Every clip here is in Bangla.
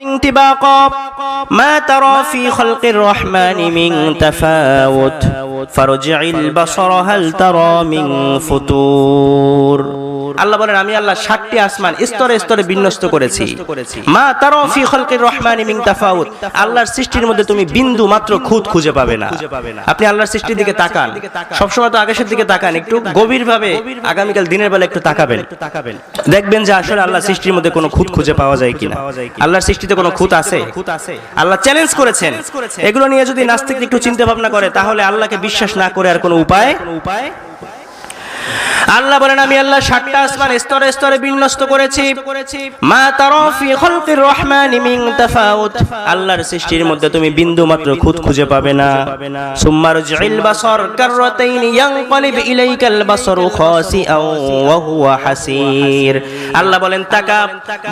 انطباقا ما ترى في خلق الرحمن من تفاوت فارجع البصر هل ترى من فطور আল্লাহ বলেন আমি আল্লাহ ৭টি আসমান স্তরে স্তরে বিন্যস্ত করেছি। মা তারা ফি খালকির রহমানি মিন তাফাউত, আল্লাহর সৃষ্টির মধ্যে তুমি বিন্দু মাত্র খুঁত খুঁজে পাবে না। আপনি আল্লাহর সৃষ্টির দিকে তাকান, সবসময় তো আকাশের দিকে তাকান, একটু গভীরভাবে আগামীকাল দিনের বেলা একটু তাকাবেন, দেখবেন যে আসলে আল্লাহর সৃষ্টির মধ্যে কোনো খুঁত খুঁজে পাওয়া যায় কিনা। আল্লাহর সৃষ্টিতে কোনো খুঁত আছে? আল্লাহ চ্যালেঞ্জ করেছেন। এগুলো নিয়ে যদি নাস্তিক একটু চিন্তা ভাবনা করে তাহলে আল্লাহকে বিশ্বাস না করে আর কোনো উপায়। আল্লাহ বলেন আমি আল্লাহ ৭টা আসমান স্তরে স্তরে বিন্যস্ত করেছি। মা তারা ফি খালকির রহমানি মিন তাফাউত, আল্লাহর সৃষ্টির মধ্যে তুমি বিন্দু মাত্র খুঁত খুঁজে পাবে না। সুম্মারজিল বাসর কাররাতাইন ইয়ানকালিব ইলাইকাল বাসরু খাসিআন ওয়া হুয়া হাসির। আল্লাহ বলেন তাকা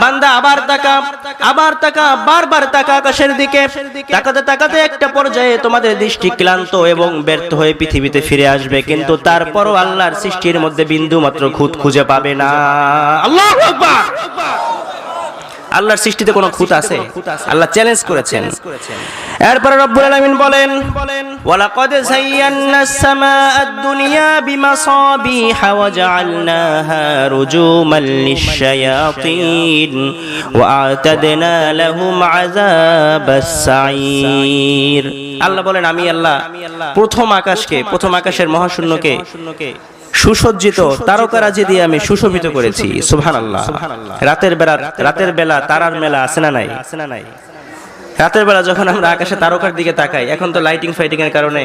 বান্দা, আবার তাকা, আবার তাকা, বারবার তাকা আকাশের দিকে। তাকাতে তাকাতে একটা পর্যায়ে তোমাদের দৃষ্টি ক্লান্ত এবং ব্যর্থ হয়ে পৃথিবীতে ফিরে আসবে, কিন্তু তারপরও আল্লাহর সৃষ্টির মধ্যে বিন্দু মাত্র খুঁত খুঁজে পাবে না। আল্লাহু আকবার। আল্লাহর সৃষ্টিতে কোনো খুঁত আছে? আল্লাহ চ্যালেঞ্জ করেছেন। এরপর রব্বুল আলামিন বলেন ওয়ালাকাদ যায়্যানাস সামাআদ দুনিয়া বিমাসাবিহা ওয়া জাআলনাহা রুজুমান লিশ-শায়াতিন ওয়া আ'তাদনা লাহুম আযাবাস সাঈর। আল্লাহ বলেন আমি আল্লাহ প্রথম আকাশকে, প্রথম আকাশের মহাশূন্যকে সুসজ্জিত তারকারাজি দিয়ে আমি সুশোভিত করেছি। সুবহানাল্লাহ। রাতের বেলা তারার মেলা আছে না নাই? রাতের বেলা যখন আমরা আকাশে তারকার দিকে তাকাই, এখন তো লাইটিং ফাইটিং এর কারণে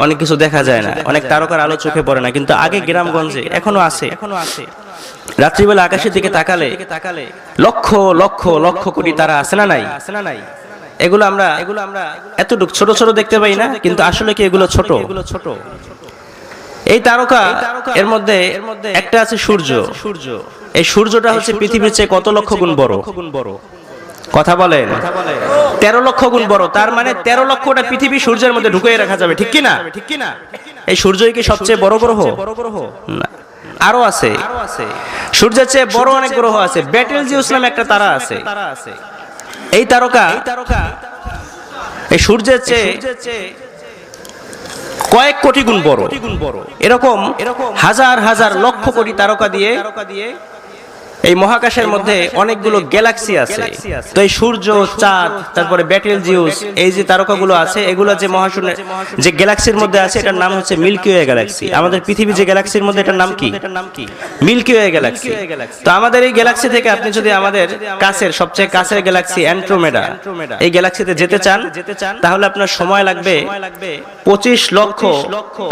অনেক কিছু দেখা যায় না, অনেক তারকার আলো চোখে পড়ে না, কিন্তু আগে গ্রামগঞ্জে এখনো আছে। রাত্রিবেলা আকাশের দিকে তাকালে লক্ষ লক্ষ লক্ষ কোটি তারা আছে না নাই? এগুলো আমরা এতটুকু ছোট ছোট দেখতে পাই না, কিন্তু আসলে কি এগুলো ছোট? এই তারকা এর মধ্যে একটা আছে সূর্য। এই সূর্যটা হচ্ছে পৃথিবীর চেয়ে কত লক্ষ গুণ বড়? কথা বলেন। 13 লক্ষ গুণ বড়। তার মানে 13 লক্ষটা পৃথিবী সূর্যের মধ্যে ঢুকিয়ে রাখা যাবে, ঠিক কি না? এই সূর্যই কি সবচেয়ে বড় গ্রহ? না, আরো আছে। সূর্যের চেয়ে বড় অনেক গ্রহ আছে। বেটেলজিউস নামে একটা তারা আছে। এই তারকা এই সূর্যের চেয়ে কয়েক কোটি গুণ বড়। এরকম হাজার হাজার লক্ষ কোটি তারকা দিয়ে এই মহাকাশের মধ্যে অনেকগুলো গ্যালাক্সি আছে। তো এই সূর্য, চাঁদ, তারপরে বেটেলজিউস, এই যে তারকাগুলো আছে, এগুলো যে মহাশূন্যে যে গ্যালাক্সির মধ্যে আছে এটার নাম হচ্ছে মিল্কি ওয়ে গ্যালাক্সি। আমাদের পৃথিবী যে গ্যালাক্সির মধ্যে এটার নাম কি? Milky way galaxy. তো আমাদের এই গ্যালাক্সি থেকে আপনি যদি আমাদের কাছের সবচেয়ে কাছের গ্যালাক্সি অ্যান্ড্রোমেডা, এই গ্যালাক্সিতে যেতে চান তাহলে আপনার সময় লাগবে 25 লক্ষ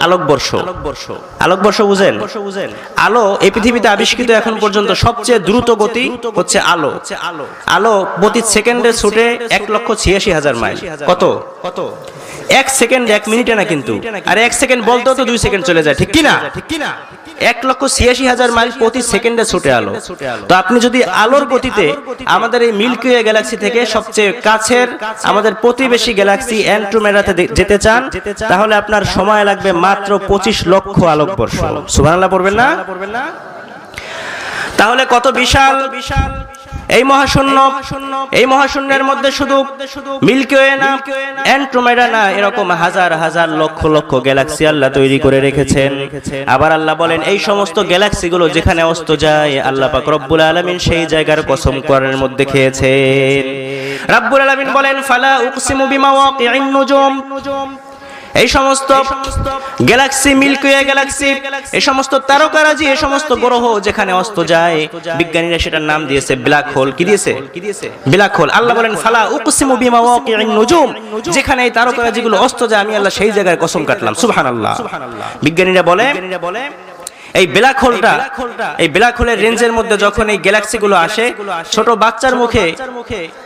আলোকবর্ষ। আলোকবর্ষ বুঝেন? আলো এই পৃথিবীতে আবিষ্কৃত এখন পর্যন্ত সবচেয়ে দ্রুত গতি হচ্ছে আলো। আলো প্রতি সেকেন্ডে ছুটে 1,86,000 মাইল। কত? 1 সেকেন্ড 1 মিনিটে না কিন্তু, আর 1 সেকেন্ড বলতেও তো 2 সেকেন্ড চলে যায়, ঠিক কি না? 1,86,000 মাইল প্রতি সেকেন্ডে ছুটে আলো। তো আপনি যদি আলোর গতিতে আমাদের এই মিল্কি ওয়ে গ্যালাক্সি থেকে সবচেয়ে কাছের আমাদের প্রতিবেশী গ্যালাক্সি অ্যান্ড্রোমেডাতে যেতে চান তাহলে আপনার সময় লাগবে মাত্র 25 লক্ষ আলোকবর্ষ। সুবহানাল্লাহ পড়বেন না? তাহলে কত বিশাল এই মহাশূন্য। এই মহাশূন্যের মধ্যে শুধু মিল্কি ওয়ে না, অ্যান্ড্রোমেডা না, এরকম হাজার হাজার লক্ষ লক্ষ গ্যালাক্সি আল্লাহ তৈরি করে রেখেছেন। আবার আল্লাহ বলেন এই সমস্ত গ্যালাক্সি গুলো যেখানে অস্ত যায় আল্লাহ পাক রব্বুল আলামিন সেই জায়গার কসম কোরআনের মধ্যে খেয়েছেন। রব্বুল আলামিন বলেন ফালা উকসিমু বিমাওয়াকি'ন নুজুম। এই সমস্ত গ্যালাক্সি, মিল্কি ওয়ে গ্যালাক্সি, এই সমস্ত তারকারাজি, এই সমস্ত গ্রহ যেখানে অস্ত যায় বিজ্ঞানীরা সেটার নাম দিয়েছে ব্ল্যাক হোল। কি দিয়েছে? Black hole. আল্লাহ বলেন ফালা উকসিমু বিমাওয়াকি'ন নুজুম, যেখানে এই তারকারাজিগুলো অস্ত যায় আমি আল্লাহ সেই জায়গায় কসম কাটলাম। সুবহানাল্লাহ। বিজ্ঞানীরা বলে এই ব্ল্যাক হোলটা, এই ব্ল্যাক হোলের রেঞ্জের মধ্যে যখন এই গ্যালাক্সিগুলো আসে, ছোট বাচ্চার মুখে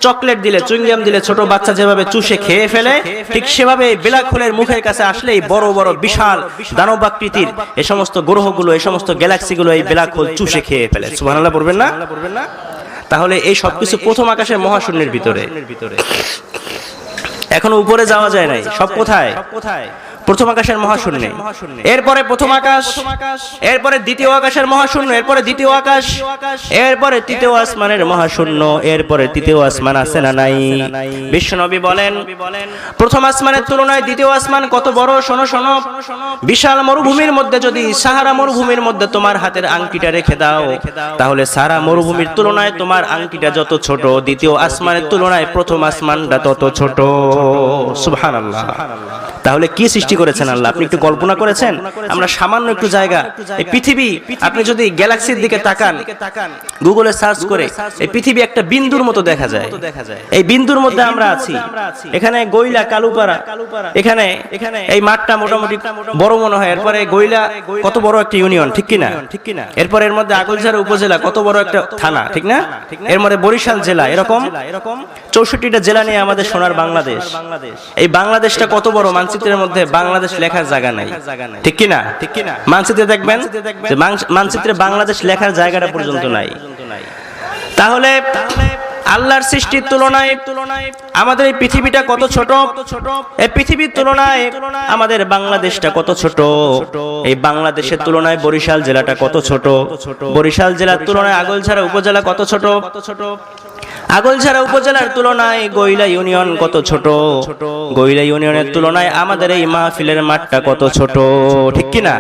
চকলেট দিলে, চুইংগাম দিলে ছোট বাচ্চা যেভাবে চুষে খেয়ে ফেলে, ঠিক সেভাবে এই ব্ল্যাক হোলের মুখের কাছে আসলে এই বড় বড় বিশাল দানবাকৃতির এই সমস্ত গ্রহগুলো, এই সমস্ত গ্যালাক্সিগুলো এই ব্ল্যাক হোল চুষে খেয়ে ফেলে। সুবহানাল্লাহ পড়বেন না? তাহলে এই সবকিছু প্রথম আকাশের মহাশূন্যের ভিতরে, এখনো উপরে যাওয়া যায় নাই। সব কোথায়? প্রথম আকাশের মহাশূন্যে, এরপরে প্রথম আকাশ, এরপরে দ্বিতীয় আকাশের মহাশূন্য, এরপরে দ্বিতীয় আকাশ, এরপরে তৃতীয় আসমানের মহাশূন্য, এরপরে তৃতীয় আসমান আছে না নাই? বিশ্বনবী বলেন প্রথম আসমানের তুলনায় দ্বিতীয় আসমান কত বড়। শোনো শোনো, বিশাল মরুভূমির মধ্যে যদি সাহারা মরুভূমির মধ্যে তোমার হাতের আংটিটা রেখে দাও, তাহলে সারা মরুভূমির তুলনায় তোমার আংটিটা যত ছোট, দ্বিতীয় আসমানের তুলনায় প্রথম আসমানটা তত ছোট। সুবহানাল্লাহ। তাহলে কি সৃষ্টি করেছেন আল্লাহ, আপনি একটু কল্পনা করেছেন? আমরা সামান্য একটু জায়গা, এই পৃথিবী, আপনি যদি গ্যালাক্সির দিকে তাকান, গুগলে সার্চ করে, এই পৃথিবী একটা বিন্দুর মতো দেখা যায়। এই বিন্দুর মধ্যে আমরা আছি। এখানে গইলা, কালুপাড়া, এখানে এই মাঠটা মোটামুটি বড় মনে হয়। এরপরে গইলা কত বড় একটা ইউনিয়ন, ঠিক কিনা? এরপর এর মধ্যে আগলঝাড়া উপজেলা কত বড় একটা থানা, ঠিক না? এর মধ্যে বরিশাল জেলা, এরকম 64টা জেলা নিয়ে আমাদের সোনার বাংলাদেশ। এই বাংলাদেশটা কত বড়, মানচিত্রের মধ্যে বাংলাদেশ লেখার জায়গা নাই, ঠিক কিনা? মানচিত্রে দেখবেন যে মানচিত্রে বাংলাদেশ লেখার জায়গাটা পর্যন্ত নাই। তাহলে আল্লাহর সৃষ্টির তুলনায় আমাদের এই পৃথিবীটা কত ছোট, এই পৃথিবীর তুলনায় আমাদের বাংলাদেশটা কত ছোট, এই বাংলাদেশের তুলনায় বরিশাল জেলাটা কত ছোট, বরিশাল জেলার তুলনায় আগলঝাড়া উপজেলা কত ছোট, আগলঝাড়া উপজেলার তুলনায় গইলা ইউনিয়ন কত ছোট, গইলা ইউনিয়নের তুলনায় আমাদের এই মাহফিলের মাঠটা কত ছোট, ঠিক কিনা?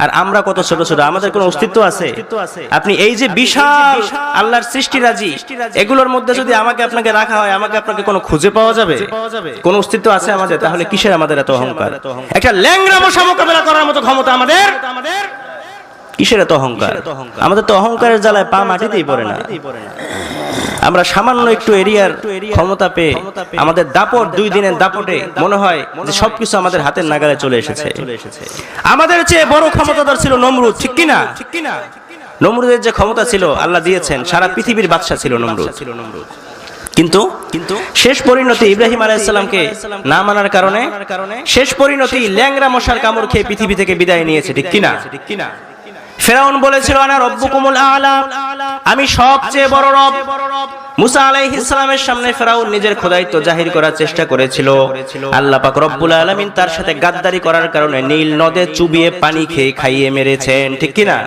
আর আমরা কত ছোট ছোট, আমাদের কোনো অস্তিত্ব আছে? আপনি এই যে বিশাল আল্লাহর সৃষ্টিরাজি, এগুলোর মধ্যে যদি আমাকে আপনাকে রাখা হয়, আমাকে আপনাকে কোনো খুঁজে পাওয়া যাবে? কোন অস্তিত্ব আছে আমাদের? তাহলে কিসের আমাদের এত অহংকার? একটা ল্যাংড়া মশা মোকাবেলা করার মতো ক্ষমতা আমাদের, কিসের এত অহংকার? আমাদের তো অহংকারের জ্বালায় পা মাটিতেই পড়ে না। আমরা সামান্য একটু এরিয়ার ক্ষমতা পেয়ে আমাদের দাপট, 2 দিনের দাপটে মনে হয় যে সবকিছু আমাদের হাতের নাগালে চলে এসেছে। আমাদের চেয়ে বড় ক্ষমতাধর ছিল নমরুদ, ঠিক কিনা? নমরুদের যে ক্ষমতা ছিল আল্লাহ দিয়েছেন, সারা পৃথিবীর বাদশা ছিল নমরুদ। কিন্তু শেষ পরিণতি ইব্রাহিম আলাইহিস সালামকে না মানার কারণে শেষ পরিণতি ল্যাংড়া মশার কামড় খেয়ে পৃথিবী থেকে বিদায় নিয়েছে, ঠিক কিনা? ফেরাউন বলেছিল আনা রব্বুকুমুল আ'লা, আমি সবচেয়ে বড় রব। মুসা আলাইহিস সালামের সামনে ফেরাউন নিজের খোদাইত্ব জাহির করার চেষ্টা করেছিল। আল্লাহ পাক রব্বুল আলামিন তার সাথে গাদ্দারি করার কারণে নীল নদে চুবিয়ে পানি খেয়ে খাইয়ে মেরেছেন, ঠিক কিনা?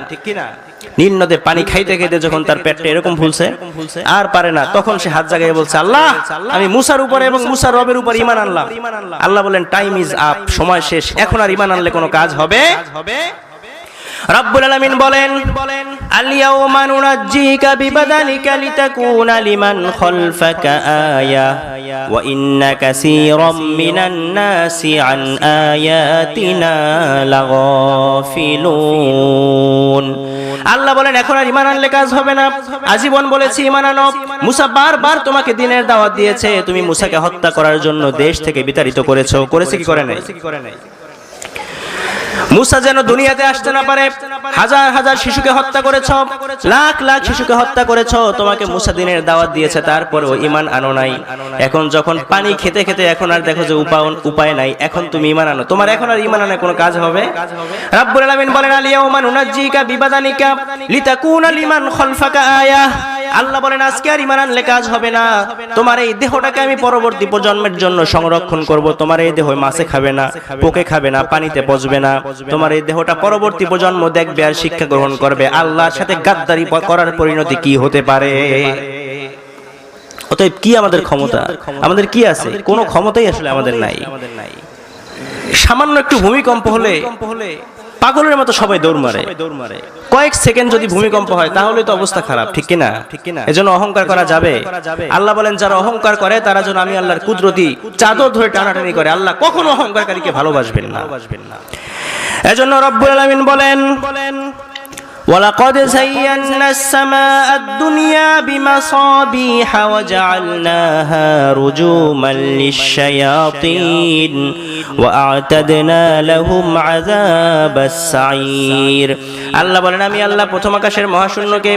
নীল নদে পানি খাইতে খাইতে যখন তার পেটটা এরকম ফুলছে আর পারে না, তখন সে হাত জাগাইয়ে বলছে আল্লাহ, আমি মুসার উপরে এবং মুসার রবের উপর ঈমান আনলাম। আল্লাহ বলেন টাইম ইজ আপ, সময় শেষ, এখন আর ঈমান আনলে কোনো কাজ হবে? রব্বুল আলামিন বলেন আল ইয়াউমা নুনাজ্জিকা বিবাদানিকা লিতাকুনা লিমান খালফাকা আয়া ওয়া ইন্না কাসীরাম মিনান নাসি আন আয়াতিনা লাগাফিলুন। আল্লাহ বলেন এখন আর ঈমান আনলে কাজ হবে না, আজীবন বলেছি ঈমান আনো। মুসা বারবার তোমাকে দ্বীনের দাওয়াত দিয়েছে, তুমি মুসাকে হত্যা করার জন্য দেশ থেকে বিতাড়িত করেছো, করেছে কি করে নাই? মুসা যেন দুনিয়াতে আসতে না পারে হাজার হাজার শিশুকে হত্যা করেছো, লাখ লাখ শিশুকে হত্যা করেছো। তোমাকে মুসা দ্বীনের দাওয়াত দিয়েছে, তারপরেও ঈমান আনো নাই। এখন যখন পানি খেতে খেতে এখন আর দেখো যে উপায় নাই, এখন তুমি ঈমান আনো। তোমার এখন আর ঈমান আনে কোনো কাজ হবে? রব্বুল আলামিন বলেন আল ইয়াউমা নুনাজ্জিকা বিবাদানিকা লিতাকুনা লিমান খালফাকা আয়া। আল্লাহ বলেন আজকে আর ঈমান আনলে কাজ হবে না, তোমার এই দেহটাকে আমি পরবর্তী প্রজন্মের জন্য সংরক্ষণ করব। তোমার এই দেহ মাছে খাবে না, পোকে খাবে না, পানিতে পচবে না। তোমার এই দেহটা পরবর্তী প্রজন্ম দেখবে আর শিক্ষা গ্রহণ করবে। আল্লাহর সাথে গাদ্দারি করার পরিণতি কি হতে পারে? অতএব কি আমাদের ক্ষমতা, আমাদের কি আছে? কোনো ক্ষমতাই আসলে আমাদের নাই। সামান্য একটু ভূমিকম্প হলে পাগলের মতো সবাই দৌড় মারে। কয়েক সেকেন্ড যদি ভূমিকম্প হয় তাহলে তো অবস্থা খারাপ, ঠিক কিনা? এজন্য অহংকার করা যাবে? আল্লাহ বলেন যারা অহংকার করে তারা যেন আমি আল্লাহর কুদরতি চাদর ধরে টানাটানি করে। আল্লাহ কখনো অহংকারকারীকে ভালোবাসবেন না। এজন্য রব্বুল আলামিন বলেন ওয়ালাকাদ যায়্যানাস সামাআদ দুনিয়া বিমাসাবিহ ওয়া জাআলনাহা রুজুমান লিশ-শায়াতিন ওয়া আ'তাদনা লাহুম আযাবাস সাঈর। আল্লাহ বলেন আমি আল্লাহ প্রথম আকাশের মহাশূন্যকে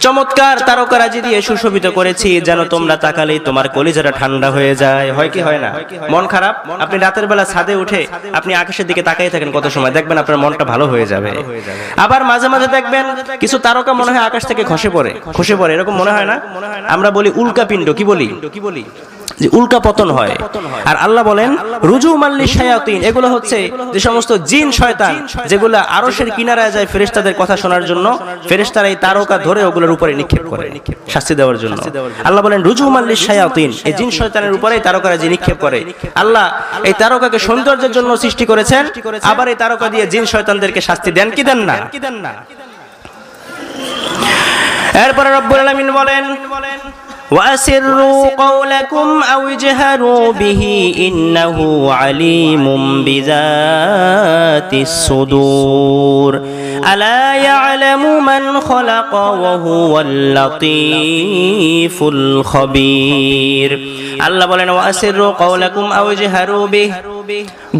চমৎকার তারকারাজি দিয়ে সুশোভিত করেছি, যেন তোমরা তাকালেই তোমার কলিজাটা ঠান্ডা হয়ে যায়। হয় কি হয় না? মন খারাপ, আপনি রাতের বেলা ছাদে উঠে আপনি আকাশের দিকে তাকিয়ে থাকেন, কত সময় দেখবেন আপনার মনটা ভালো হয়ে যাবে। আবার মাঝে মাঝে দেখবেন কিছু তারকা মনে হয় আকাশ থেকে খসে পড়ে, এরকম মনে হয় না? আমরা বলি উল্কাপিণ্ড, কি বলি? যে উল্কা পতন হয়। আর আল্লাহ বলেন রুজুমান লিশ-শায়াতিন, এগুলো হচ্ছে যে সমস্ত জিন শয়তান যেগুলো আরশের কিনারায় যায় ফেরেশতাদের কথা শোনার জন্য, ফেরেশতারা এই তারকা ধরে ওগুলোর উপরে নিক্ষেপ করে শাস্তি দেওয়ার জন্য। আল্লাহ বলেন রুজুমান লিশ-শায়াতিন, এই জিন শয়তানের উপরে তারকারা যে নিক্ষেপ করে। আল্লাহ এই তারকাকে সৌন্দর্যের জন্য সৃষ্টি করেছেন, আবার এই তারকা দিয়ে জিন শয়তানদেরকে শাস্তি দেন কি দেন না? এরপরে রব্বুল আলামিন বলেন وَأَسِرُّوا قَوْلَكُمْ أَوْ اجْهَرُوا بِهِ إِنَّهُ عَلِيمٌ بِذَاتِ الصُّدُورِ أَلَا يَعْلَمُ مَنْ خَلَقَ وَهُوَ اللَّطِيفُ الْخَبِيرُ। আল্লাহ বলেন وَأَسِرُّوا قَوْلَكُمْ أَوْ اجْهَرُوا بِهِ,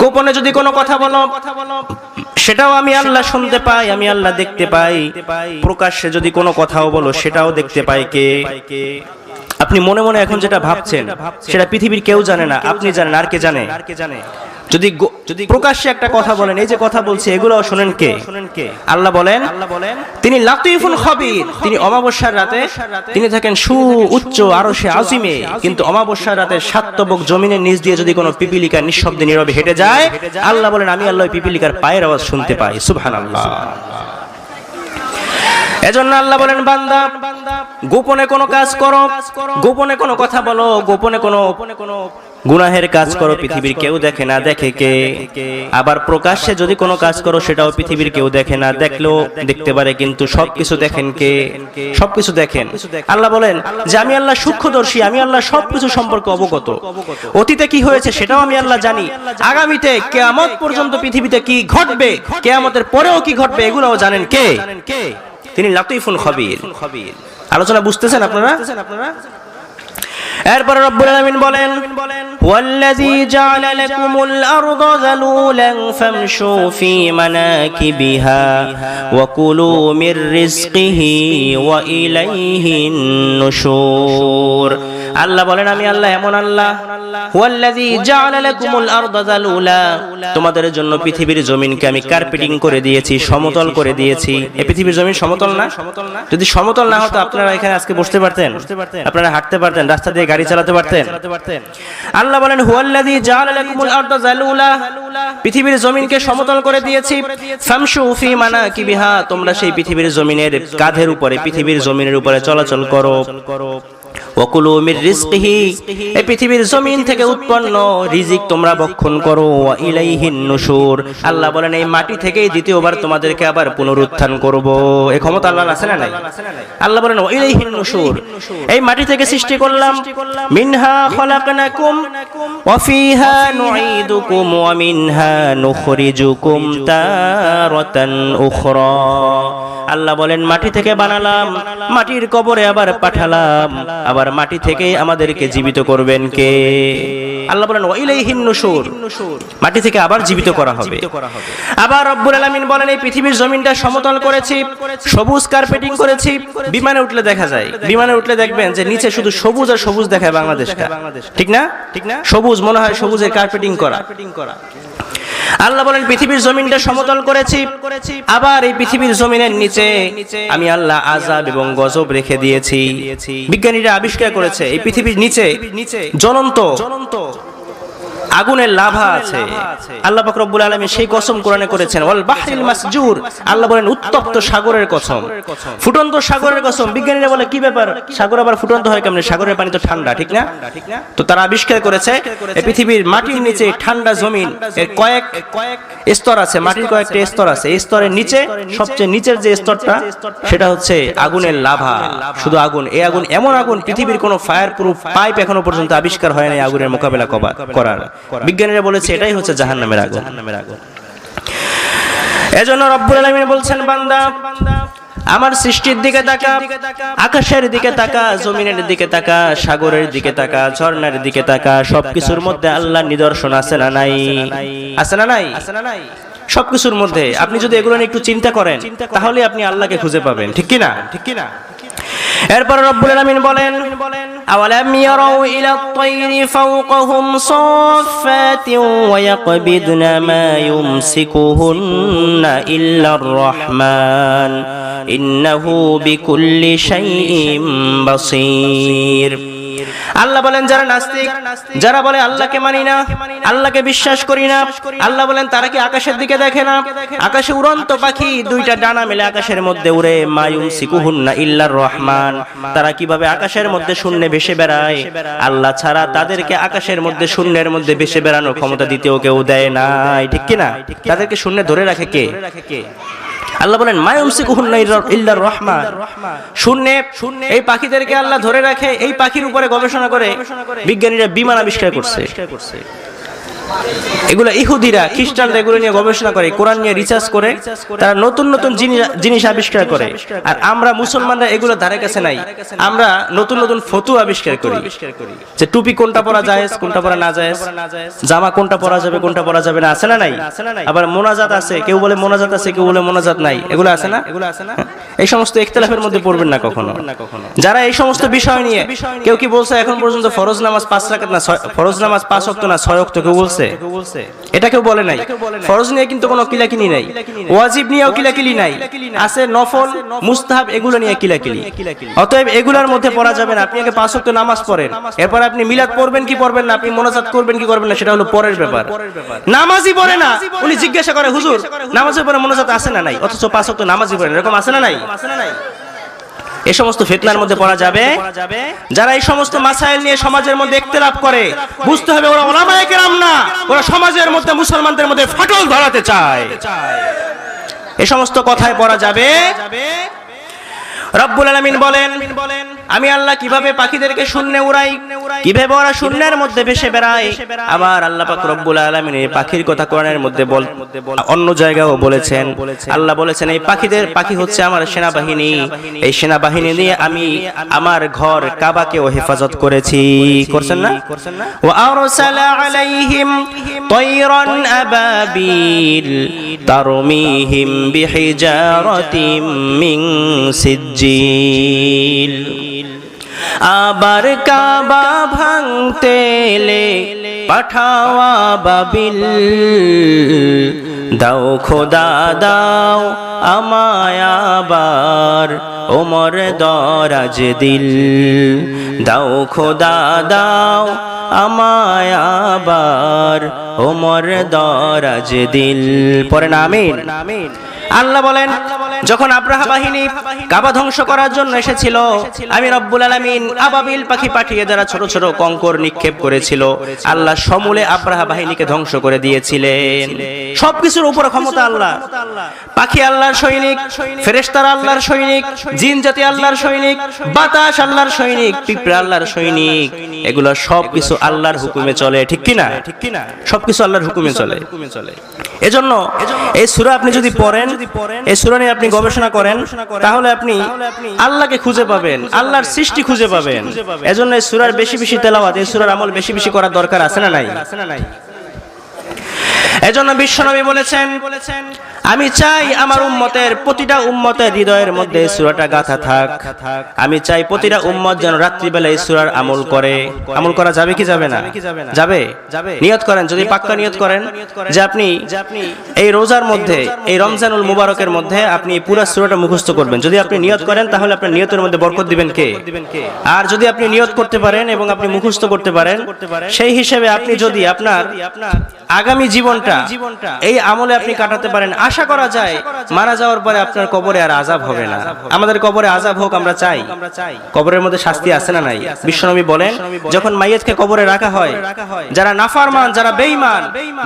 গোপনে যদি কোনো কথা বলো সেটাও আমি আল্লাহ শুনতে পাই, আমি আল্লাহ দেখতে পাই। প্রকাশ্যে যদি কোনো কথাও বলো সেটাও দেখতে পাই কে? আপনি মনে মনে এখন যেটা ভাবছেন সেটা পৃথিবীর কেউ জানে না, আপনি জানেন। আর কে জানে? যদি প্রকাশ্যে একটা কথা বলেন, এই যে কথা বলছি এগুলোও শুনেন কে? আল্লাহ বলেন তিনি লাতীফুল খবীর, তিনি অমাবস্যার রাতে তিনি থাকেন সুউচ্চ আরশে আজিমে, কিন্তু অমাবস্যার রাতে সাতবক জমিনের নিচ দিয়ে যদি কোনো পিপিলিকা নিঃশব্দে নীরবে হেঁটে যায়, আল্লাহ বলেন আমি আল্লাহ ওই পিপিলিকার পায়ের আওয়াজ শুনতে পাই। সুবহানাল্লাহ। এজন্য আল্লাহ বলেন বান্দা গোপনে কোনো কাজ করো, গোপনে কোনো কথা বলো, গোপনে কোনো গুনাহের কাজ করো, পৃথিবীর কেউ দেখে না, দেখে কে? আবার প্রকাশ্যে যদি কোনো কাজ করো সেটাও পৃথিবীর কেউ দেখে না, দেখলেও দেখতে পারে, কিন্তু সবকিছু দেখেন কে? সবকিছু দেখেন। আল্লাহ বলেন যে আমি আল্লাহ সূক্ষ্মদর্শী, আমি আল্লাহ সবকিছু সম্পর্কে অবগত। অতীতে কি হয়েছে সেটাও আমি আল্লাহ জানি, আগামীতে কিয়ামত পর্যন্ত পৃথিবীতে কি ঘটবে, কিয়ামতের পরেও কি ঘটবে, এগুলোও জানেন কে? তিনি লাতীফুল খবীর। আলোচনা বুঝতেছেন আপনারা? এরপর রব্বুল আলামিন বলেন ওয়াল্লাযী জাআলা লাকুমুল আরদা যালুলান ফামশু ফী মানাকিবিহা ওয়া কুলু মির রিজকিহি ওয়া ইলাইহিন নুশুর। আল্লাহ বলেন আমি আল্লাহ এমন আল্লাহ, ওয়াল্লাযী জাআলা লাকুমুল আরদা যালুলা, তোমাদের জন্য পৃথিবীর জমিনকে আমি কার্পেটিং করে দিয়েছি, সমতল করে দিয়েছি। এই পৃথিবীর জমিন সমতল না? যদি সমতল না হতো আপনারা এখানে আজকে বসতে পারতেন, আপনারা হাঁটতে পারতেন, রাস্তা দিয়ে গাড়ি চালাতে পারতেন। আল্লাহ বলেন হুয়াল্লাযী জাআলা লাকুমুল আরদা যালুলা, পৃথিবীর জমিনকে সমতল করে দিয়েছি। ফামশু ফী মানাকিবিহা, তোমরা সেই পৃথিবীর জমিনের কাঁধের উপরে, পৃথিবীর জমিনের উপরে চলাচল করো। ওয়াকুলু মির রিজকিহি, এই পৃথিবীর জমিন থেকে উৎপন্ন রিজিক তোমরা ভক্ষণ করো। ওয়া ইলাইহিন নুশুর, আল্লাহ বলেন এই মাটি থেকেই দ্বিতীয়বার তোমাদেরকে আবার পুনরুত্থান করব। এই ক্ষমতা আল্লাহর আছে না নাই? আল্লাহ বলেন ওয়া ইলাইহিন নুশুর, এই মাটি থেকে সৃষ্টি করলাম। মিনহা খলাকনাকুম ওয়া ফিহা নুঈদুকুম ওয়া মিনহা নুখরিজুকুম তারাতান উখরা। আল্লাহ বলেন মাটি থেকে বানালাম, মাটির কবরে আবার পাঠালাম, আবার মাটি থেকে আমাদেরকে জীবিত করবেন কে? আল্লাহ বলেন ওয়া ইলাইহিন নুশুর, মাটি থেকে আবার জীবিত করা হবে। আবার রব্বুল আলামিন বলেন এই পৃথিবীর জমিনটা সমতল করেছি, সবুজ কার্পেটিং করেছি। বিমানে উঠলে দেখা যায়, বিমানে উঠলে দেখবেন যে নিচে শুধু সবুজ আর সবুজ দেখায় বাংলাদেশটা, ঠিক না? সবুজ মনে হয় সবুজের কার্পেটিং করা। আল্লাহ বলেন পৃথিবীর জমিনটা সমতল করেছি, আবার এই পৃথিবীর জমিনের নিচে আমি আল্লাহ আযাব এবং গজব রেখে দিয়েছি। বিজ্ঞানীরা আবিষ্কার করেছে এই পৃথিবীর নিচে জ্বলন্ত আগুনের লাভা আছে। আল্লাহ পাক রব্বুল আলামিন সেই কসম কোরআনে করেছেন ওয়াল বাহরিল মাসজুর, আল্লাহ বলেন উত্তপ্ত সাগরের কসম, ফুটন্ত সাগরের কসম। বিজ্ঞানীরা বলে কি ব্যাপার, সাগর আবার ফুটন্ত হয় কেমনে? সাগরের পানি তো ঠান্ডা, ঠিক না? তো তারা আবিষ্কার করেছে এই পৃথিবীর মাটির নিচে ঠান্ডা জমিন, এর কয়েক স্তর আছে, মাটির কয়েকটা স্তর আছে। এই স্তরের নিচে সবচেয়ে নিচের যে স্তরটা সেটা হচ্ছে আগুনের লাভা, শুধু আগুন। এই আগুন এমন আগুন, পৃথিবীর কোনো ফায়ার প্রুফ পাইপ এখনো পর্যন্ত আবিষ্কার হয় নাই আগুনের মোকাবেলা করার। বিজ্ঞানীরা বলেছে এটাই হচ্ছে জাহান্নামের আগুন। এজন্য রব্বুল আলামিন বলছেন বান্দা আমার সৃষ্টির দিকে তাকা, আকাশের দিকে তাকা, জমিনের দিকে তাকা, সাগরের দিকে তাকা, ঝর্ণার দিকে তাকা। সবকিছুর মধ্যে আল্লাহর নিদর্শন আছে না নাই? আছে না নাই? সবকিছুর মধ্যে আপনি যদি এগুলো নিয়ে একটু চিন্তা করেন তাহলে আপনি আল্লাহকে খুঁজে পাবেন, ঠিক কি না? এরপর রব্বুল আলামিন বলেন আওয়ালাম ইয়ারাউ ইলা আত-তায়রি ফাওকাহুম সাফফাতিন ওয়া ইয়াকবিদনা মা ইউমসিকুহুন্না ইল্লার রাহমান ইন্নাহু বিকুল্লি শাইইন বাসীর। আল্লাহ বলেন যারা নাস্তিক, যারা বলে আল্লাহকে মানি না, আল্লাহকে বিশ্বাস করি না, আল্লাহ বলেন তারা কি আকাশের দিকে দেখে না? আকাশে উড়ন্ত পাখি দুইটা ডানা মেলে আকাশের মধ্যে উড়ে, মা ইউমসিকুহুন্না ইল্লার রহমান। তারা কিভাবে আকাশের মধ্যে শূন্যে ভেসে বেড়ায়, আল্লাহ ছাড়া তাদেরকে আকাশের মধ্যে শূন্যের মধ্যে ভেসে বেড়ানোর ক্ষমতা দ্বিতীয় কেউ দেয় নাই, ঠিক কি না? তাদেরকে শূন্যে ধরে রাখে কে? আল্লাহ বলেন মা ইউমসিকুহুন্না ইল্লার রহমান। শূন্যে এই পাখিদেরকে আল্লাহ ধরে রাখে। এই পাখির উপরে গবেষণা করে বিজ্ঞানীরা বিমান আবিষ্কার করছে। এগুলো ইহুদিরা, খ্রিস্টানরা এগুলো নিয়ে গবেষণা করে, কোরআন নিয়ে রিসার্চ করে, তারা নতুন নতুন জিনিস আবিষ্কার করে। আর আমরা মুসলমানরা এগুলো ধারে কাছে নাই, আমরা নতুন নতুন ফতোয়া আবিষ্কার করি যে টুপি কোনটা পরা জায়েজ, কোনটা পরা না জায়েজ, জামা কোনটা পরা যাবে, কোনটা পরা যাবে না, আছে না নাই? আবার মোনাজাত আছে, কেউ বলে মোনাজাত আছে, কেউ বলে মোনাজাত নাই, এগুলো আছে না? এই সমস্ত ইখতিলাফের মধ্যে পড়বেন না কখনো। যারা এই সমস্ত বিষয় নিয়ে, কেউ কি বলছে এখন পর্যন্ত ফরজ নামাজ 5 রাকাত না, ফরজ নামাজ 5 ওয়াক্ত না 6 ওয়াক্ত, কেউ বলছে? এটা কেউ বলে নাই। ফরজ নিয়ে কিন্তু কোনো কিলাকিলি নাই, ওয়াজিব নিয়েও কিলাকিলি নাই, আছে নফল মুস্তাহাব, এগুলো নিয়ে কিলাকিলি। অতএব এগুলোর মধ্যে পড়া যাবে না। আপনি আগে 5 ওয়াক্ত নামাজ পড়েন, এরপর আপনি মিলাদ পড়বেন কি পড়বেন না, আপনি মোনাজাত করবেন কি করবেন না, সেটা হলো পরের ব্যাপার। নামাজই পড়ে না, উনি জিজ্ঞাসা করে হুজুর নামাজের পরে মোনাজাত আছে না নাই, অথচ 5 ওয়াক্ত নামাজই পড়েন, এরকম আছে না নাই? এই সমস্ত ফিতনার মধ্যে পড়া যাবে। যারা এই সমস্ত মাসাইল নিয়ে সমাজের মধ্যে ইখতিলাফ করে, বুঝতে হবে ওরা উলামায়ে কেরাম না, ওরা সমাজের মধ্যে মুসলমানদের মধ্যে ফাটল ধরাতে চায়। এই সমস্ত কথায় পড়া যাবে। রব্বুল আলামিন বলেন আমি আল্লাহ কিভাবে পাখিদেরকে শূন্যে উড়াই, কিভাবে ওরা শূন্যের মধ্যে ভেসে বেড়ায়। আবার আল্লাহ পাক রব্বুল আলামিন এই পাখির কথা কোরআনের মধ্যে অন্য জায়গায়ও বলেছেন। আল্লাহ বলেছেন এই পাখি হচ্ছে আমার সেনাবাহিনী, এই সেনাবাহিনী নিয়ে আমি আমার ঘর কাবাকেও হেফাজত করেছি। করছেন না? ওয়া আরসালা আলাইহিম তায়রান আবাবিল তারমিহিম বিহিজারাতিম মিন সিজ্জিল। আবার কাবা ভাঙতে এলে পাঠাওয়া বাবিল, দাও খোদা দাও আমায় আবার ওমর দরাজ দিল, দাও খোদা দাও আমায় আবার ওমর দরাজ দিল। পড়েন আমিন। আল্লাহ বলেন যখন আব্রাহা বাহিনী কাবা ধ্বংস করার জন্য এসেছিল, আমি রব্বুল আলামিন আবাবিল পাখি পাঠিয়ে যারা ছোট ছোট কঙ্কর নিক্ষেপ করেছিল, আল্লাহ সমূলে আব্রাহা বাহিনীকে ধ্বংস করে দিয়েছিলেন। সবকিছুর উপর ক্ষমতা আল্লাহ। পাখি আল্লাহর সৈনিক, ফেরেশতারা আল্লাহর সৈনিক, জিন জাতি আল্লাহর সৈনিক, বাতাস আল্লাহর সৈনিক, পিঁপড়া আল্লাহর সৈনিক, এগুলো সবকিছু আল্লাহর হুকুমে চলে, ঠিক কি না? সবকিছু আল্লাহর হুকুমে চলে। এজন্য এই সূরা আপনি যদি পড়েন, এই সূরা নিয়ে আপনি গবেষণা করেন, তাহলে আপনি আল্লাহকে খুঁজে পাবেন, আল্লাহর সৃষ্টি খুঁজে পাবেন। এজন্য এই সূরার বেশি বেশি তেলাওয়াত, এই সূরার আমল বেশি বেশি করার দরকার আছে না নাই? এজন্য বিশ্বনবী বলেছেন আমি চাই আমার উম্মতের প্রতিটা উম্মতের হৃদয়ের মধ্যে এই সূরাটা গাঁথা থাক। আমি চাই প্রতিটা উম্মত যেন রাত্রিবেলা এই সূরার আমল করে। আমল করা যাবে কি যাবে না? যাবে। নিয়ত করেন, যদি পাক্কা নিয়ত করেন যে আপনি এই রোজার মধ্যে, এই রমজানুল মুবারকের মধ্যে আপনি পুরো সূরাটা মুখস্থ করবেন। যদি আপনি নিয়ত করেন তাহলে আপনার নিয়তের মধ্যে বরকত দিবেন কে? আর যদি আপনি নিয়ত করতে পারেন এবং আপনি মুখস্থ করতে পারেন, সেই হিসেবে আপনি যদি আপনার আগামী জীবনটা এই আমলে আপনি কাটাতে পারেন, আশা করা যায় মারা যাওয়ার পরে আপনার কবরে আর আযাব হবে না। আমাদের কবরে আযাব হোক আমরা চাই। কবরের মধ্যে শাস্তি আছে না নাই? বিশ্বনবী বলেন যখন মাইয়াতকে কবরে রাখা হয়, যারা নাফরমান, যারা বেঈমান,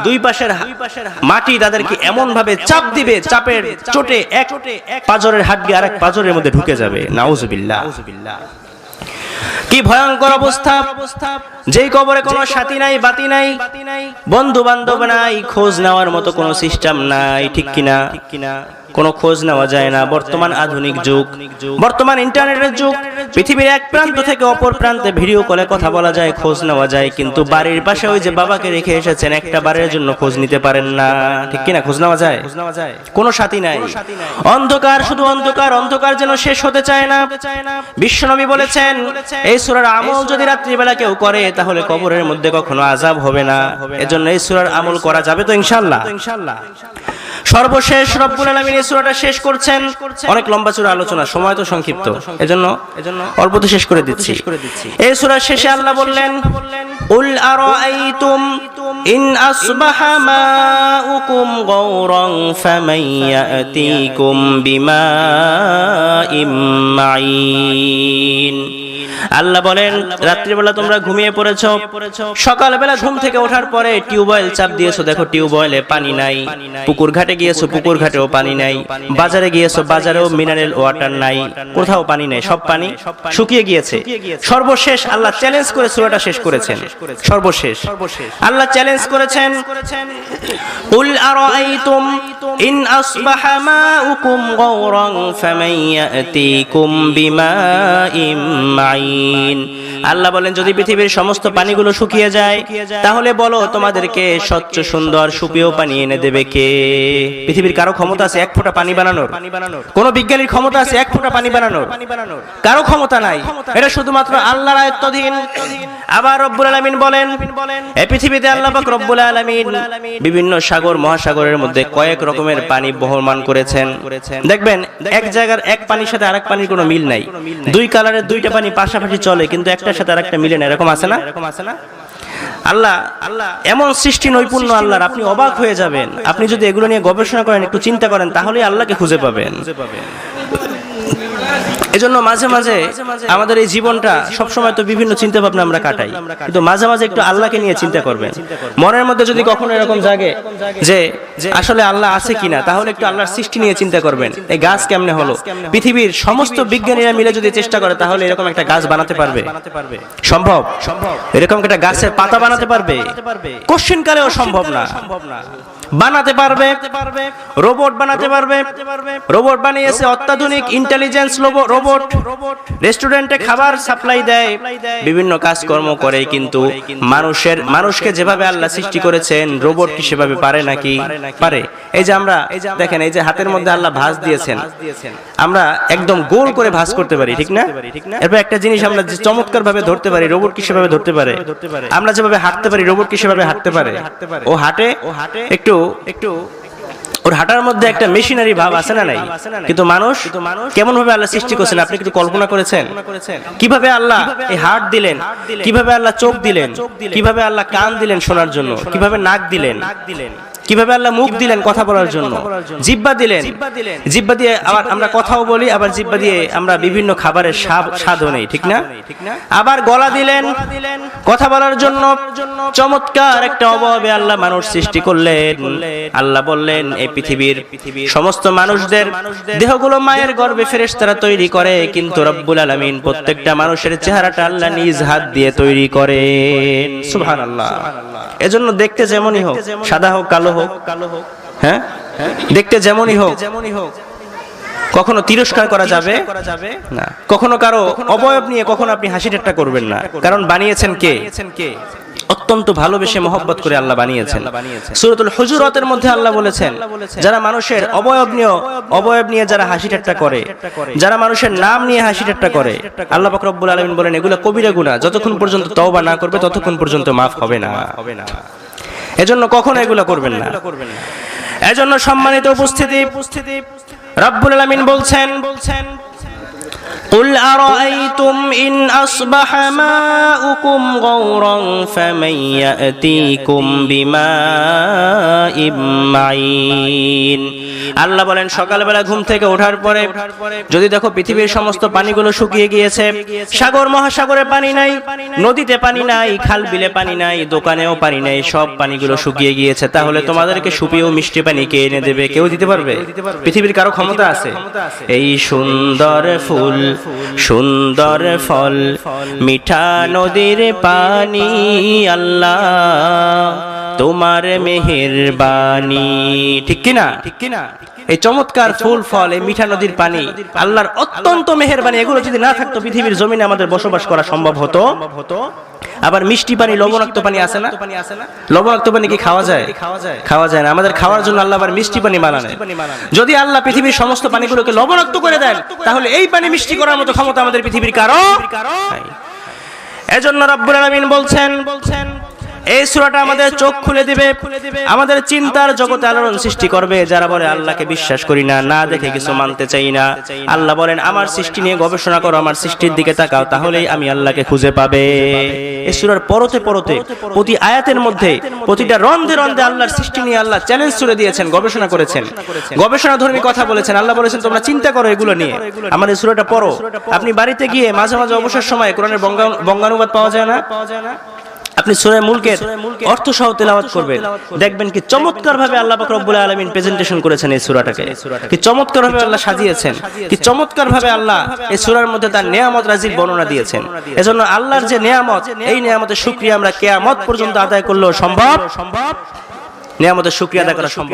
দুই পাশের মাটি তাদেরকে এমন ভাবে চাপ দিবে, চাপের চোটে এক পাজরের হাড্ডি আরেক পাজরের মধ্যে ঢুকে যাবে। নাউজুবিল্লাহ। কি ভয়ঙ্কর অবস্থা! যেই কবরে কোনো সাথী নাই, বাতি নাই, বন্ধু বান্ধব নাই, খোঁজ নেওয়ার মতো কোনো সিস্টেম নাই, ঠিক কিনা? কোনো খোঁজ নেওয়া যায় না। বর্তমান আধুনিক যুগ, বর্তমান ইন্টারনেটের যুগ, পৃথিবীর এক প্রান্ত থেকে অপর প্রান্তে ভিডিও কলে কথা বলা যায়, খোঁজ নেওয়া যায়, কিন্তু বাড়ির পাশে ওই যে বাবাকে রেখে এসেছেন একটা বারের জন্য খোঁজ নিতে পারেন না, ঠিক কিনা? খোঁজ নেওয়া যায়? কোনো সাথী নাই, অন্ধকার, শুধু অন্ধকার, অন্ধকার যেন শেষ হতে চায় না। বিশ্বনবী বলেছেন এই সূরার আমল যদি রাত্রিবেলা কেউ করে তাহলে কবরের মধ্যে কখনো আযাব হবে না। এজন্য এই সূরার আমল করা যাবে তো ইনশাআল্লাহ? সর্বশেষ রব্বুল আলামিন এই সূরাটা শেষ করছেন। অনেক লম্বা চূড়া আলোচনা, সময় তো সংক্ষিপ্ত, এজন্য অল্পতে শেষ করে দিচ্ছি। এই সূরার শেষে আল্লাহ বললেন, উল আরাআইতুম ইন আসবাহা মাউকুম গাওরান ফামান ইয়াতিকুম বিমাইম মাইন। আল্লাহ বলেন, রাত্রিবেলা তোমরা ঘুমিয়ে পড়েছো, সকালবেলা ঘুম থেকে ওঠার পরে টিউবওয়েল চাপ দিয়েছো, দেখো টিউবওয়েলে পানি নাই। পুকুর ঘাটে গিয়েছো, পুকুর ঘাটেও পানি নাই। বাজারে গিয়েছো, বাজারেও মিনারেল ওয়াটার নাই, কোথাও পানি নাই, সব পানি শুকিয়ে গিয়েছে। সর্বশেষ আল্লাহ চ্যালেঞ্জ করে সূরাটা শেষ করেছেন। সর্বশেষ আল্লাহ চ্যালেঞ্জ করেছেন, কুল আরাআইতুম ইন আসবাহা মাউকুম গাওরান ফামান ইয়াতিকুম বিমাইম মাইন। আল্লাহ বলেন, যদি পৃথিবীর সমস্ত পানিগুলো শুকিয়ে যায়, তাহলে বলো তোমাদেরকে স্বচ্ছ সুন্দর সুপেয় পানি এনে দেবে কে? পৃথিবীর কারো ক্ষমতা আছে এক ফোঁটা পানি বানানোর? কোন বিজ্ঞানীর ক্ষমতা আছে এক ফোঁটা পানি বানানোর? কারো ক্ষমতা নাই, এটা শুধুমাত্র আল্লাহর আয়ত্তাধীন। আবার রব্বুল আলামিন বলেন, এই পৃথিবীতে আল্লাহ পাক রব্বুল আলামিন বিভিন্ন সাগর মহাসাগরের মধ্যে কয়েক রকমের পানি বহমান করেছেন। দেখবেন এক জায়গার এক পানির সাথে আরেক পানির কোনো মিল নাই, দুই কালারের দুইটা পানি পাশাপাশি চলে, কিন্তু একটার সাথে আরেকটা মিলে না, এরকম আছে না? আল্লাহ এমন সৃষ্টি নৈপুণ্য আল্লাহর, আপনি অবাক হয়ে যাবেন। আপনি যদি এগুলো নিয়ে গবেষণা করেন, একটু চিন্তা করেন, তাহলেই আল্লাহকে খুঁজে পাবেন। এজন্য মাঝে মাঝে আমাদের এই জীবনটা সবসময় তো বিভিন্ন চিন্তা ভাবনা আমরা কাটাই, কিন্তু মাঝে মাঝে একটু আল্লাহকে নিয়ে চিন্তা করবেন। মনের মধ্যে যদি কখনো এরকম জাগে যে আসলে আল্লাহ আছে কিনা, তাহলে একটু আল্লাহর সৃষ্টি নিয়ে চিন্তা করবেন। এই গাছ কেমনে হলো? পৃথিবীর সমস্ত বিজ্ঞানীরা মিলে যদি চেষ্টা করে, তাহলে এরকম একটা গাছ বানাতে পারবে? সম্ভব? এরকম একটা গাছের পাতা বানাতে পারবে? কোশ্চেন কালেও সম্ভব না। বানাতে পারবে, রোবট বানাতে পারবে। রোবট বানিয়েছে অত্যাধুনিক ইন্টেলিজেন্স রোবট, রেস্টুরেন্টে খাবার সাপ্লাই দেয়, বিভিন্ন কাজকর্ম করে, কিন্তু মানুষকে যেভাবে আল্লাহ সৃষ্টি করেছেন, রোবট কি সেভাবে পারে নাকি? পারে। এই যে আমরা দেখেন, এই যে হাতের মধ্যে আল্লাহ ভাঁজ দিয়েছেন, আমরা একদম গোল করে ভাঁজ করতে পারি, ঠিক না? এরপর একটা জিনিস আমরা যে চমৎকার ভাবে ধরতে পারি, রোবট কি সেভাবে ধরতে পারে? আমরা যেভাবে হাঁটতে পারি, রোবট কি সেভাবে হাঁটতে পারে? ও হাঁটে একটু ওর হাঁটার মধ্যে একটা মেশিনারি ভাব আছে না নাই? কিন্তু মানুষ কেমন ভাবে আল্লাহ সৃষ্টি করেছেন, আপনি কিন্তু কল্পনা করেছেন? কিভাবে আল্লাহ এই হার্ট দিলেন, কিভাবে আল্লাহ চোখ দিলেন, কিভাবে আল্লাহ কান দিলেন শোনার জন্য, কিভাবে নাক দিলেন, কিভাবে আল্লাহ মুখ দিলেন কথা বলার জন্য, জিহ্বা দিলেন, জিহ্বা দিয়ে আবার আমরা কথাও বলি, আবার জিহ্বা দিয়ে আমরা বিভিন্ন খাবারের স্বাদও নেই, ঠিক না? আবার গলা দিলেন কথা বলার জন্য। চমৎকার একটা অবয়বে আল্লাহ মানুষ সৃষ্টি করলেন। আল্লাহ বললেন, এই পৃথিবীর সমস্ত মানুষদের দেহগুলো মায়ের গর্ভে ফেরেশতারা তৈরি করে, কিন্তু রব্বুল আলামিন প্রত্যেকটা মানুষের চেহারাটা আল্লাহ নিজ হাত দিয়ে তৈরি করেন। সুবহানাল্লাহ। এজন্য দেখতে যেমনই হোক, সাদা হোক কালো হোক, হ্যাঁ, দেখতে যেমনই হোক, কখনো তিরস্কার করা যাবে না। কখনো কারো অবয়ব নিয়ে কখনো আপনি হাসি ঠাট্টা করবেন না, কারণ বানিয়েছেন কে? অত্যন্ত ভালোবেসে মহব্বত করে আল্লাহ বানিয়েছেন। সূরাতুল হুজুরাতের মধ্যে আল্লাহ বলেছেন, যারা মানুষের অবয়ব নিয়ে যারা হাসি ঠাট্টা করে, যারা মানুষের নাম নিয়ে হাসি ঠাট্টা করে, আল্লাহ পাক রব্বুল আলামিন বলেন, এগুলো কবিরা গুনাহ, যতক্ষণ পর্যন্ত তওবা না করবে ততক্ষণ পর্যন্ত মাফ হবে না। এজন্য কখনো এগুলো করবেন না। এজন্য সম্মানিত উপস্থিতি, রব্বুল আলামিন বলছেন, قل أرأيتم إن أصبح ماؤكم غورا فمن يأتيكم بماء معين। আল্লাহ বলেন, সকালবেলা ঘুম থেকে ওঠার পরে যদি দেখো পৃথিবীর সমস্ত পানিগুলো শুকিয়ে গিয়েছে, সাগর মহাসাগরে পানি নাই, নদীতে পানি নাই, খাল বিলে পানি নাই, দোকানেও পানি নাই, সব পানিগুলো শুকিয়ে গিয়েছে, তাহলে তোমাদেরকে সুপেয় মিষ্টি পানি কে এনে দেবে? কেউ দিতে পারবে? পৃথিবীর কারো ক্ষমতা আছে? এই সুন্দর ফুল, সুন্দর ফল, মিঠা নদীর পানি, আল্লাহ তোমার মেহেরবানি, ঠিক কিনা? এই চমৎকার ফুল ফল, এই মিঠা নদীর পানি আল্লাহর অত্যন্ত মেহেরবানি। এগুলো যদি না থাকতো পৃথিবীর জমিনে আমাদের বসবাস করা সম্ভব হতো? আবার মিষ্টি পানি, লবণাক্ত পানি আছে না? লবণাক্ত পানি কি খাওয়া যায়? খাওয়া যায় না। আমাদের খাওয়ার জন্য আল্লাহ আবার মিষ্টি পানি বানান। যদি আল্লাহ পৃথিবীর সমস্ত পানিগুলোকে লবণাক্ত করে দেন, তাহলে এই পানি মিষ্টি করার মতো ক্ষমতা আমাদের পৃথিবীর কারো নাই। এজন্য রব্বুল আলামিন বলছেন, এই সূরাটা আমাদের চোখ খুলে দিবে, আমাদের চিন্তার জগতে আলোড়ন সৃষ্টি করবে। যারা বলে আল্লাহকে বিশ্বাস করি না, না দেখে কিছু মানতে চাই না, আল্লাহ বলেন আমার সৃষ্টি নিয়ে গবেষণা করো, আমার সৃষ্টির দিকে তাকাও, তাহলেই আমি আল্লাহকে খুঁজে পাবে। এই সূরার পরতে পরতে প্রতি আয়াতের মধ্যে প্রতিটা রন্ধে রন্ধে আল্লাহর সৃষ্টি নিয়ে আল্লাহ চ্যালেঞ্জ ছুড়ে দিয়েছেন, গবেষণা করেছেন, গবেষণাধর্মী কথা বলেছেন। আল্লাহ বলেছেন তোমরা চিন্তা করো এগুলো নিয়ে। আমার এই সূরাটা পড়ো, আপনি বাড়িতে গিয়ে মাঝে মাঝে অবসর সময়ে কোরআনের বঙ্গানুবাদ পাওয়া যায় না, আপনি সূরা মুলকের অর্থ সহ তেলাওয়াত করবেন, দেখবেন কি চমৎকার ভাবে আল্লাহ পাক রব্বুল আলামিন প্রেজেন্টেশন করেছেন এই সূরাটাকে, কি চমৎকার ভাবে আল্লাহ সাজিয়েছেন, কি চমৎকার ভাবে আল্লাহ এই সূরার মধ্যে তার নিয়ামত রাজির বর্ণনা দিয়েছেন। এজন্য আল্লাহর যে নিয়ামত, এই নিয়ামতের শুকরিয়া আমরা কিয়ামত পর্যন্ত আদায় করলেও সম্ভব, নিয়ামতের শুকরিয়া আদায় করা সম্ভব।